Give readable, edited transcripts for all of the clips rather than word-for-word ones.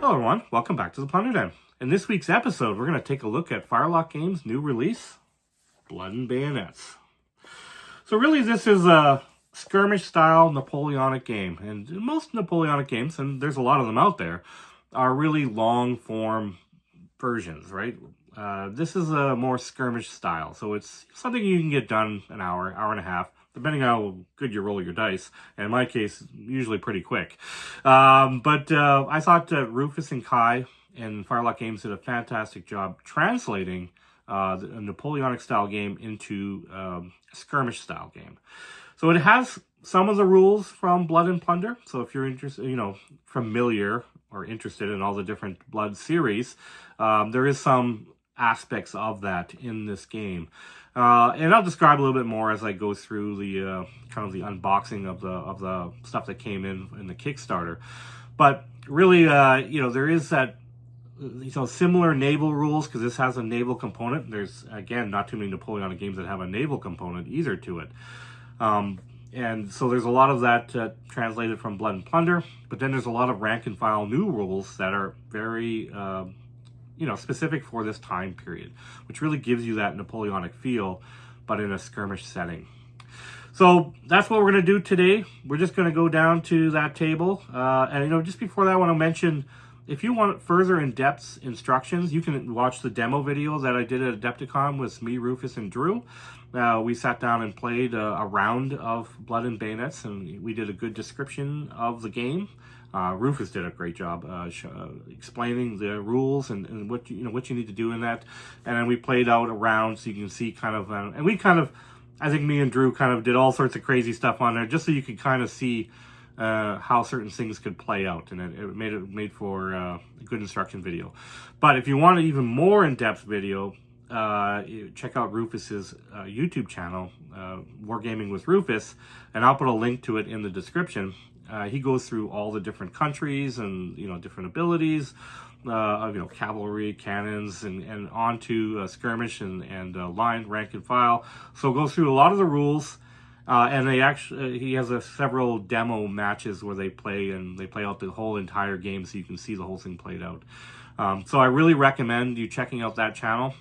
Hello everyone, welcome back to the Plunder Den. In this week's episode, we're going to take a look at Firelock Games' new release, Blood Bayonets. So really this is a skirmish-style Napoleonic game. And most Napoleonic games, and there's a lot of them out there, are really long-form versions, right? This is a more skirmish style, so it's something you can get done an hour, hour and a half, depending how good you roll your dice. And in my case, usually pretty quick. But I thought Rufus and Kai and Firelock Games did a fantastic job translating a Napoleonic-style game into a skirmish-style game. So it has some of the rules from Blood and Plunder. So if you're interested, familiar or interested in all the different Blood series, there is some aspects of that in this game. And I'll describe a little bit more as I go through the kind of the unboxing of the stuff that came in the Kickstarter. But really, there is that similar naval rules, because this has a naval component. There's, again, not too many Napoleonic games that have a naval component either to it. And so there's a lot of that translated from Blood and Plunder, but then there's a lot of rank and file new rules that are very, specific for this time period, which really gives you that Napoleonic feel, but in a skirmish setting. So that's what we're going to do today. We're just going to go down to that table. And just before that, I want to mention, if you want further in-depth instructions, you can watch the demo video that I did at Adepticon with me, Rufus, and Drew. We sat down and played a round of Blood and Bayonets, and we did a good description of the game. Rufus did a great job explaining the rules and what you need to do in that. And then we played out a round so you can see I think me and Drew kind of did all sorts of crazy stuff on there just so you could kind of see how certain things could play out, and it made for a good instruction video. But if you want an even more in-depth video, check out Rufus's YouTube channel, Wargaming with Rufus, and I'll put a link to it in the description. He goes through all the different countries and different abilities of cavalry, cannons, and onto skirmish and line, rank, and file. So it goes through a lot of the rules. And he has several demo matches where they play out the whole entire game, so you can see the whole thing played out. So I really recommend you checking out that channel.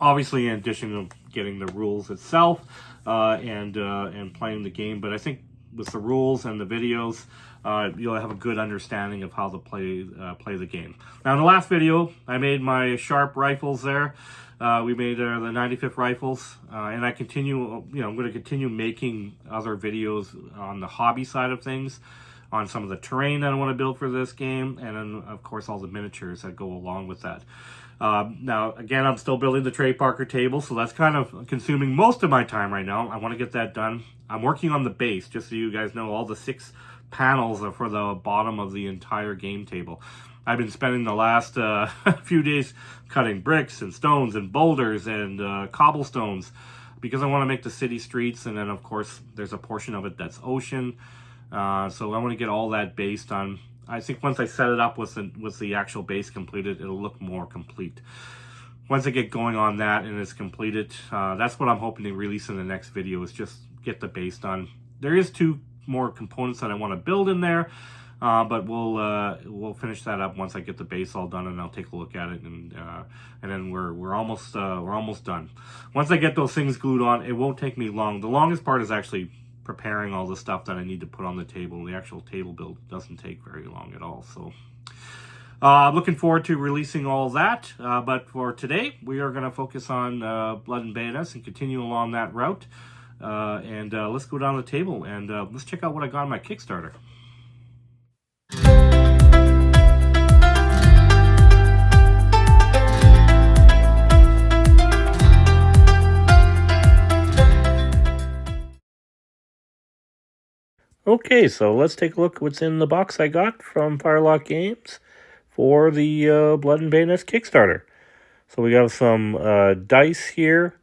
Obviously, in addition to getting the rules itself and playing the game, but I think with the rules and the videos, you'll have a good understanding of how to play the game. Now, in the last video, I made my sharp rifles there. We made the 95th rifles, and I'm going to continue making other videos on the hobby side of things, on some of the terrain that I want to build for this game, and then, of course, all the miniatures that go along with that. Now, again, I'm still building the Trey Parker table, so that's kind of consuming most of my time right now. I want to get that done. I'm working on the base, just so you guys know, all the 6 panels are for the bottom of the entire game table. I've been spending the last few days cutting bricks and stones and boulders and cobblestones because I want to make the city streets, and then, of course, there's a portion of it that's ocean. So I want to get all that base done. I think once I set it up with the actual base completed, it'll look more complete. Once I get going on that and it's completed, that's what I'm hoping to release in the next video, is just get the base done. There is 2 more components that I want to build in there, but we'll finish that up once I get the base all done, and I'll take a look at it, and then we're almost done. Once I get those things glued on, it won't take me long. The longest part is actually preparing all the stuff that I need to put on the table. The actual table build doesn't take very long at all. So looking forward to releasing all that. But for today, we are going to focus on Blood and Bayonets and continue along that route. And let's go down the table and let's check out what I got on my Kickstarter. Okay, so let's take a look what's in the box I got from Firelock Games for the Blood and Bayonets Kickstarter. So we got some dice here.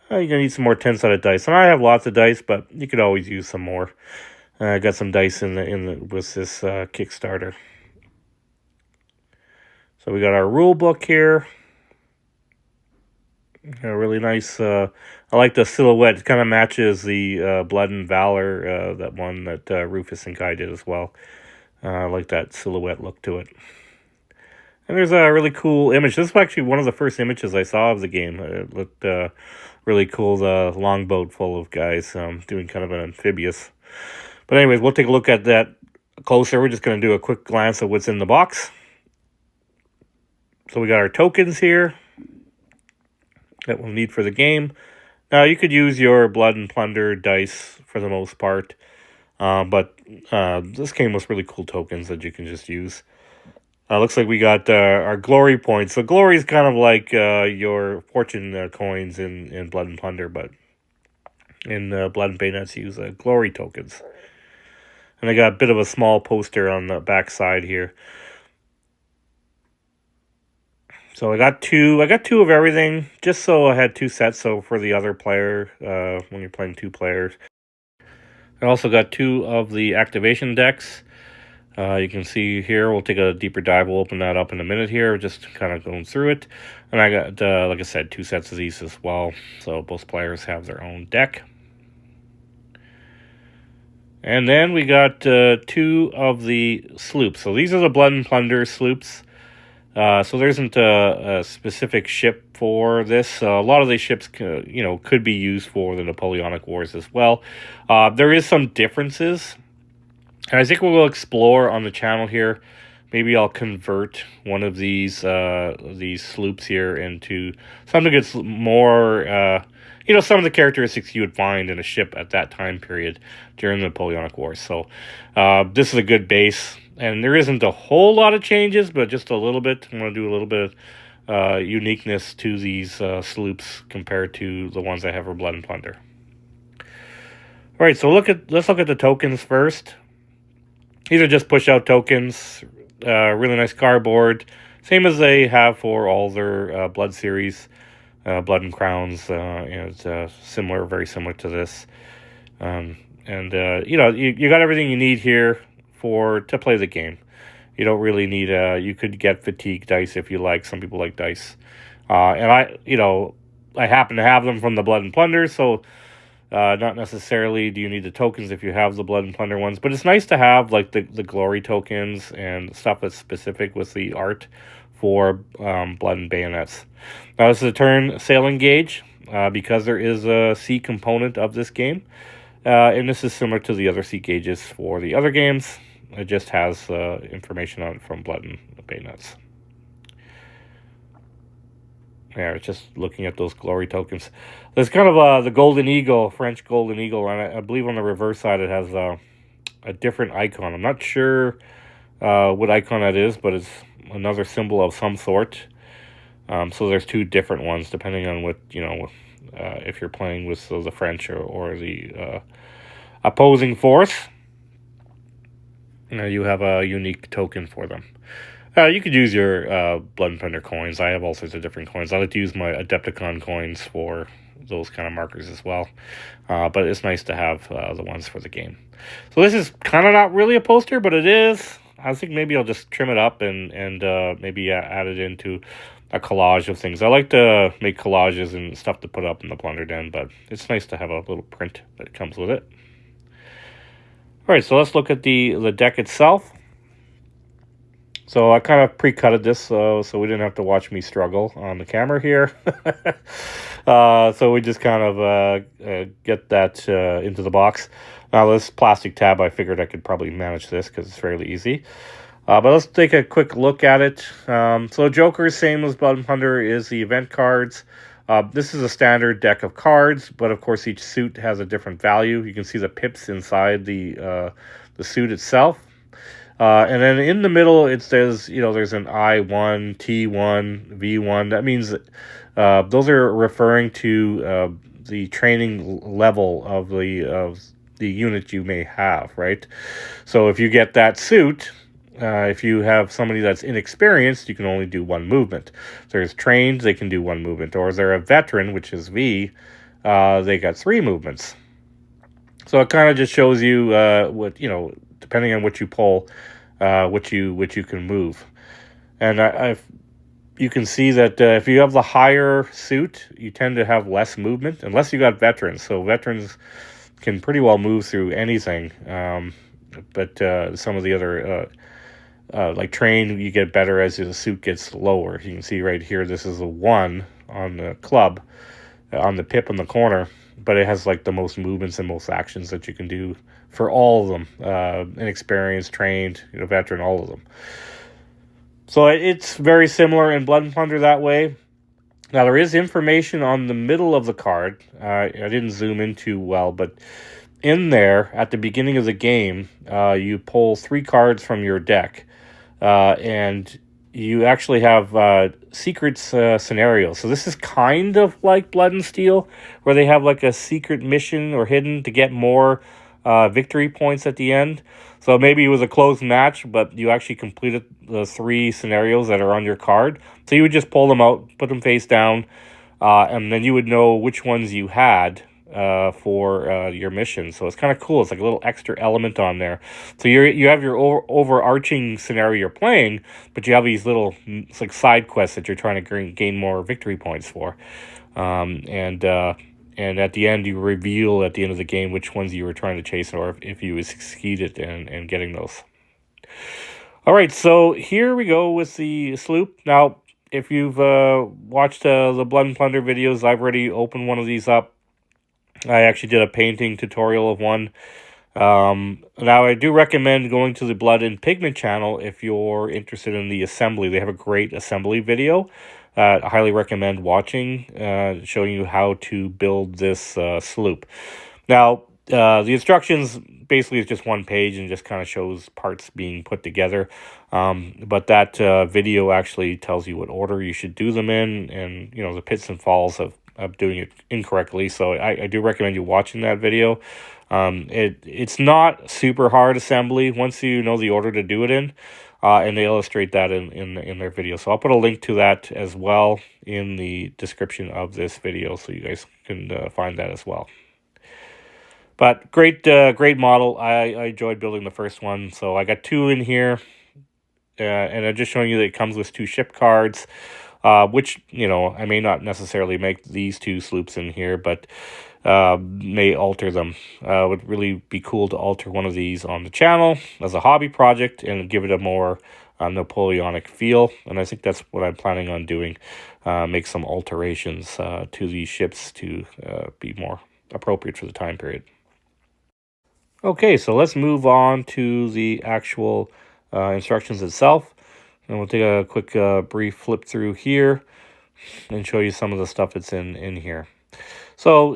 You're going to need some more 10-sided dice. And I have lots of dice, but you could always use some more. I got some dice with this Kickstarter. So we got our rule book here. Really nice. I like the silhouette. It kind of matches the Blood and Valor, that one that Rufus and Guy did as well. I like that silhouette look to it. And there's a really cool image. This is actually one of the first images I saw of the game. It looked really cool. The longboat full of guys doing kind of an amphibious. But anyways, we'll take a look at that closer. We're just going to do a quick glance of what's in the box. So we got our tokens here that we'll need for the game. Now, you could use your Blood and Plunder dice for the most part. But this came with really cool tokens that you can just use. Looks like we got our glory points. So glory is kind of like your fortune coins in Blood and Plunder, but in Blood and Bayonets you use glory tokens. And I got a bit of a small poster on the back side here. So I got two of everything, just so I had two sets. So for the other player, when you're playing two players, I also got two of the activation decks. You can see here, we'll take a deeper dive. We'll open that up in a minute here, just kind of going through it. And I got, like I said, two sets of these as well. So both players have their own deck. And then we got two of the sloops. So these are the Blood and Plunder sloops. So there isn't a specific ship for this. A lot of these ships, could be used for the Napoleonic Wars as well. There is some differences. And I think we'll explore on the channel here. Maybe I'll convert one of these sloops here into something that's more, some of the characteristics you would find in a ship at that time period during the Napoleonic Wars. So this is a good base. And there isn't a whole lot of changes, but just a little bit. I'm going to do a little bit of uniqueness to these sloops compared to the ones I have for Blood and Plunder. All right, so let's look at the tokens first. These are just push-out tokens, really nice cardboard, same as they have for all their Blood series, Blood and Crowns. It's very similar to this. You got everything you need here to play the game. You don't really need you could get fatigue dice if you like. Some people like dice, and I happen to have them from the Blood and Plunder, so. Not necessarily do you need the tokens if you have the Blood and Plunder ones, but it's nice to have like the glory tokens and stuff that's specific with the art for Blood and Bayonets. Now this is a turn sailing gauge because there is a sea component of this game, and this is similar to the other sea gauges for the other games. It just has information on it from Blood and Bayonets. Yeah, it's just looking at those glory tokens. There's kind of the Golden Eagle, French Golden Eagle, and I believe on the reverse side it has a different icon. I'm not sure what icon that is, but it's another symbol of some sort. So there's two different ones depending on what, if you're playing with the French or the opposing force. You have a unique token for them. You could use your Blood and Plunder coins. I have all sorts of different coins. I like to use my Adepticon coins for those kind of markers as well. But it's nice to have the ones for the game. So this is kind of not really a poster, but it is. I think maybe I'll just trim it up and maybe add it into a collage of things. I like to make collages and stuff to put up in the Plunder Den, but it's nice to have a little print that comes with it. All right, so let's look at the deck itself. So I kind of pre-cutted this so we didn't have to watch me struggle on the camera here. So we just kind of get that into the box. Now this plastic tab, I figured I could probably manage this because it's fairly easy. But let's take a quick look at it. So Joker, same as Blood and Plunder, is the event cards. This is a standard deck of cards, but of course each suit has a different value. You can see the pips inside the suit itself. And then in the middle, it says, there's an I1, T1, V1. That means those are referring to the training level of the unit you may have, right? So if you get that suit, if you have somebody that's inexperienced, you can only do one movement. If there's trained, they can do one movement. Or if they're a veteran, which is V, they got 3 movements. So it kind of just shows you what, depending on what you pull, what you can move. And I've you can see that if you have the higher suit, you tend to have less movement, unless you got veterans. So veterans can pretty well move through anything. But some of the other, like train, you get better as the suit gets lower. You can see right here, this is a 1 on the club, on the pip in the corner, but it has like the most movements and most actions that you can do for all of them. Inexperienced, trained, veteran, all of them. So it's very similar in Blood and Plunder that way. Now, there is information on the middle of the card. I didn't zoom in too well, but in there, at the beginning of the game, you pull 3 cards from your deck, and you actually have secret scenarios. So this is kind of like Blood and Steel, where they have like a secret mission or hidden to get more victory points at the end. So maybe it was a close match, but you actually completed the 3 scenarios that are on your card. So you would just pull them out, put them face down, and then you would know which ones you had for your mission. So it's kind of cool. It's like a little extra element on there. So you have your overarching scenario you're playing, but you have these little like side quests that you're trying to gain more victory points for. And at the end, you reveal at the end of the game which ones you were trying to chase, or if you succeeded in getting those. All right, so here we go with the sloop. Now, if you've watched the Blood and Plunder videos, I've already opened one of these up. I actually did a painting tutorial of one. Now, I do recommend going to the Blood and Pigment channel if you're interested in the assembly. They have a great assembly video. I highly recommend watching, showing you how to build this sloop. Now, the instructions basically is just 1 page and just kind of shows parts being put together. But that video actually tells you what order you should do them in, and the pits and falls of doing it incorrectly. So I do recommend you watching that video. It's not super hard assembly once you know the order to do it in. And they illustrate that in their video. So I'll put a link to that as well in the description of this video, so you guys can find that as well. But great model. I enjoyed building the first one. So I got 2 in here. And I'm just showing you that it comes with 2 ship cards, which, I may not necessarily make these 2 sloops in here, but may alter them. Would really be cool to alter one of these on the channel as a hobby project and give it a more Napoleonic feel. And I think that's what I'm planning on doing. Make some alterations to these ships to be more appropriate for the time period. Okay, so let's move on to the actual instructions itself. And we'll take a quick brief flip through here and show you some of the stuff that's in here. So,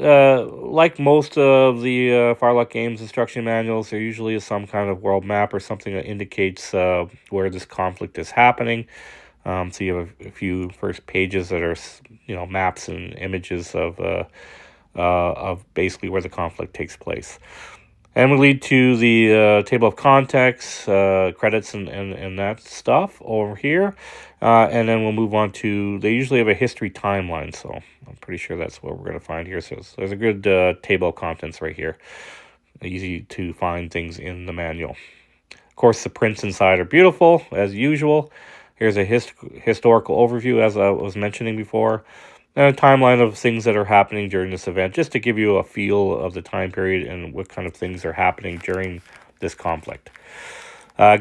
like most of the Firelock Games instruction manuals, there usually is some kind of world map or something that indicates where this conflict is happening. So you have a few first pages that are, maps and images of basically where the conflict takes place. And we lead to the table of contents, credits, and that stuff over here. And then we'll move on to, they usually have a history timeline, so I'm pretty sure that's what we're going to find here. So there's a good table of contents right here. Easy to find things in the manual. Of course, the prints inside are beautiful, as usual. Here's a historical overview, as I was mentioning before. And a timeline of things that are happening during this event, just to give you a feel of the time period and what kind of things are happening during this conflict.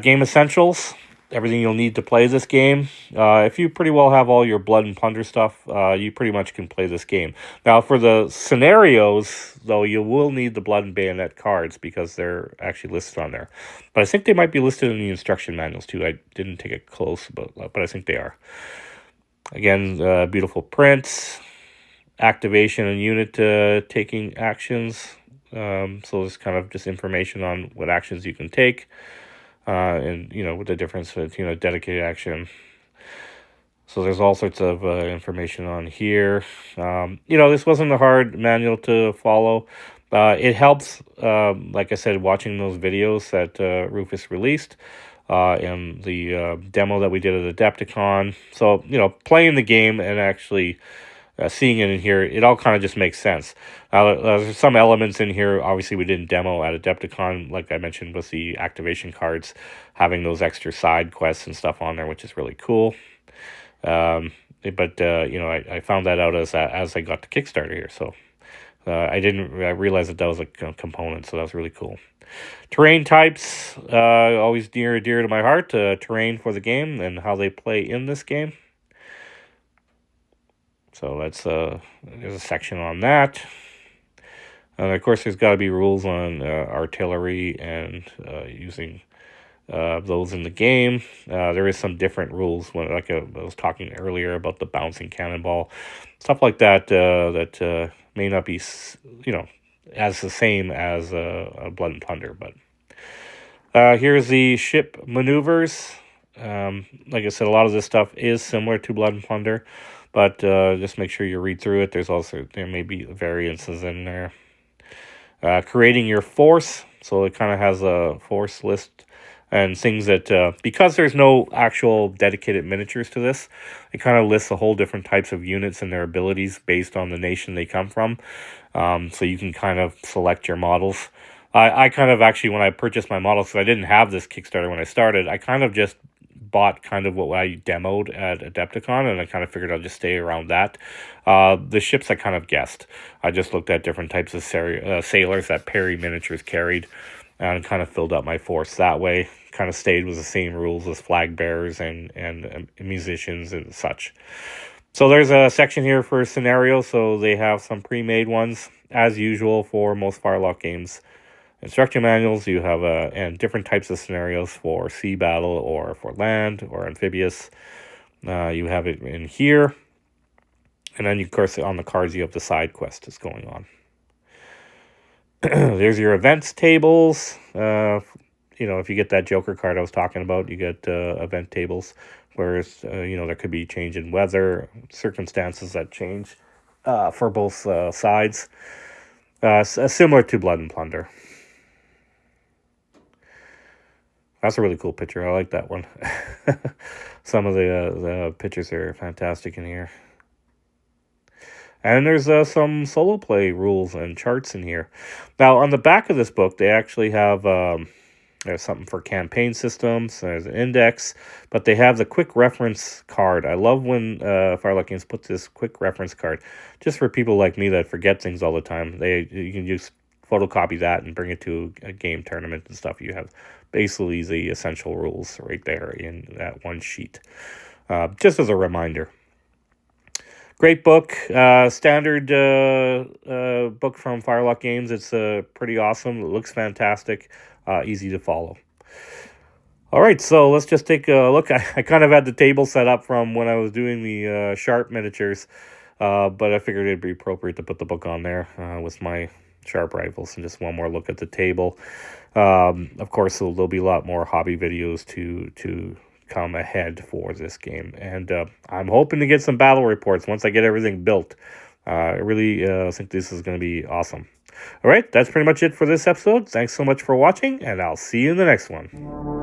Game essentials, everything you'll need to play this game. If you pretty well have all your Blood and Plunder stuff, you pretty much can play this game. Now, for the scenarios, though, you will need the Blood and Bayonet cards because they're actually listed on there. But I think they might be listed in the instruction manuals, too. I didn't take a close, but I think they are. Again, beautiful prints, activation and unit taking actions. So there's kind of just information on what actions you can take, and what the difference between dedicated action. So there's all sorts of information on here. This wasn't a hard manual to follow. It helps, like I said, watching those videos that Rufus released. And the demo that we did at Adepticon. So, playing the game and actually seeing it in here, it all kind of just makes sense. There's some elements in here, obviously, we didn't demo at Adepticon, like I mentioned, with the activation cards, having those extra side quests and stuff on there, which is really cool. But you know, I found that out as I got to Kickstarter here, so I didn't realize that was a component, so that was really cool. Terrain types, always dear to my heart. Terrain for the game and how they play in this game. So that's there's a section on that. And of course, there's got to be rules on artillery and using those in the game. There is some different rules when, like I was talking earlier about the bouncing cannonball, stuff like that. That may not be, you know, as the same as Blood and Plunder. But here's the ship maneuvers. Like I said, a lot of this stuff is similar to Blood and Plunder, but just make sure you read through it. There may be variances in there. Creating your force, so it kind of has a force list and things that, because there's no actual dedicated miniatures to this, it kind of lists a whole different types of units and their abilities based on the nation they come from. So you can kind of select your models. I kind of actually, when I purchased my models, because I didn't have this Kickstarter when I started, I kind of just bought kind of what I demoed at Adepticon, and I kind of figured I'd just stay around that. The ships I kind of guessed. I just looked at different types of sailors that Perry Miniatures carried and kind of filled up my force that way. Kind of stayed with the same rules as flag bearers and musicians and such. So there's a section here for scenarios, so they have some pre-made ones, as usual for most Firelock games. Instruction manuals, you have and different types of scenarios for sea battle or for land or amphibious. You have it in here. And then, of course, on the cards, you have the side quest that's going on. There's your events tables. You know, if you get that Joker card I was talking about, you get event tables. Whereas, you know, there could be change in weather, circumstances that change for both sides. Similar to Blood and Plunder. That's a really cool picture. I like that one. Some of the pictures are fantastic in here. And there's some solo play rules and charts in here. Now, on the back of this book, they actually have there's something for campaign systems. There's an index, but they have the quick reference card. I love when Firelock Games puts this quick reference card, just for people like me that forget things all the time. You can just photocopy that and bring it to a game tournament and stuff. You have basically the essential rules right there in that one sheet. Just as a reminder. Great book. Standard book from Firelock Games. It's pretty awesome. It looks fantastic. Easy to follow. All right, so let's just take a look. I kind of had the table set up from when I was doing the Sharp miniatures, but I figured it'd be appropriate to put the book on there with my Sharp rifles, and just one more look at the table. Of course, there'll be a lot more hobby videos to come ahead for this game, and I'm hoping to get some battle reports once I get everything built. I really think this is going to be awesome. All right, that's pretty much it for this episode. Thanks so much for watching, and I'll see you in the next one.